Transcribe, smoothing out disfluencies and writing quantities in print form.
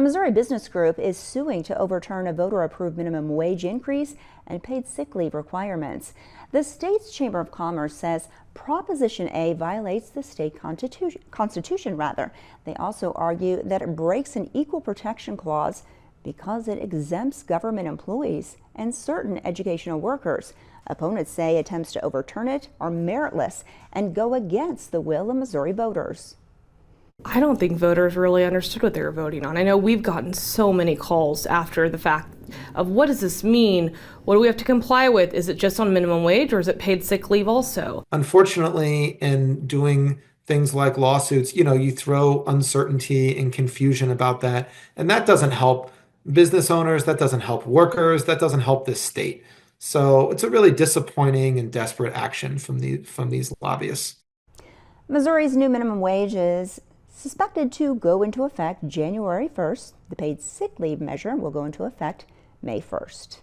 The Missouri Business Group is suing to overturn a voter-approved minimum wage increase and paid sick leave requirements. The state's Chamber of Commerce says Proposition A violates the state constitution. They also argue that it breaks an equal protection clause because it exempts government employees and certain educational workers. Opponents say attempts to overturn it are meritless and go against the will of Missouri voters. I don't think voters really understood what they were voting on. I know we've gotten so many calls after the fact of what does this mean? What do we have to comply with? Is it just on minimum wage or is it paid sick leave also? Unfortunately, in doing things like lawsuits, you throw uncertainty and confusion about that, and that doesn't help business owners, that doesn't help workers, that doesn't help this state. So it's a really disappointing and desperate action from these lobbyists. Missouri's new minimum wage is suspected to go into effect January 1st. The paid sick leave measure will go into effect May 1st.